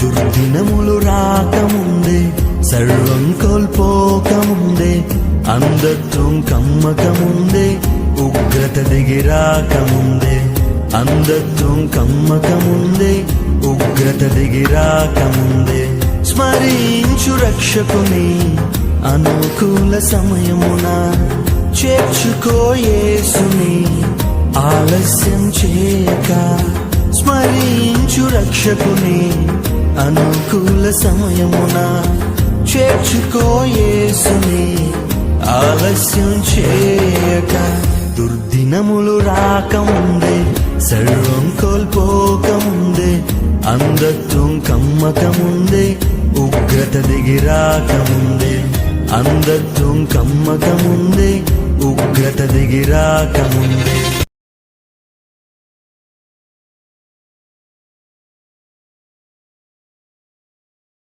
దుర్దినములు రాకముందే, సర్వం కోల్పోకముందే, అంధత్వం కమ్మకముందే, ఉగ్రత దిగిరాకముందే, అంధత్వం కమ్మకముందే, ఉగ్రత దిగిరాకముందే, స్మరించు రక్షకుని అనుకూల సమయమున, చేర్చుకో యేసుని ఆలస్యం చేయక, స్మరించు రక్షకుని అనుకూల సమయమున, చేర్చుకో యేసుని ఆలస్యం చేయక. దుర్దినములు రాకముందే, సర్వం కోల్పోకముందే, అంధత్వం కమ్మకముందే, ఉగ్రత దిగిరాకముందే, అంధత్వం కమ్మకముందే, ఉగ్రత దిగిరాకముందే.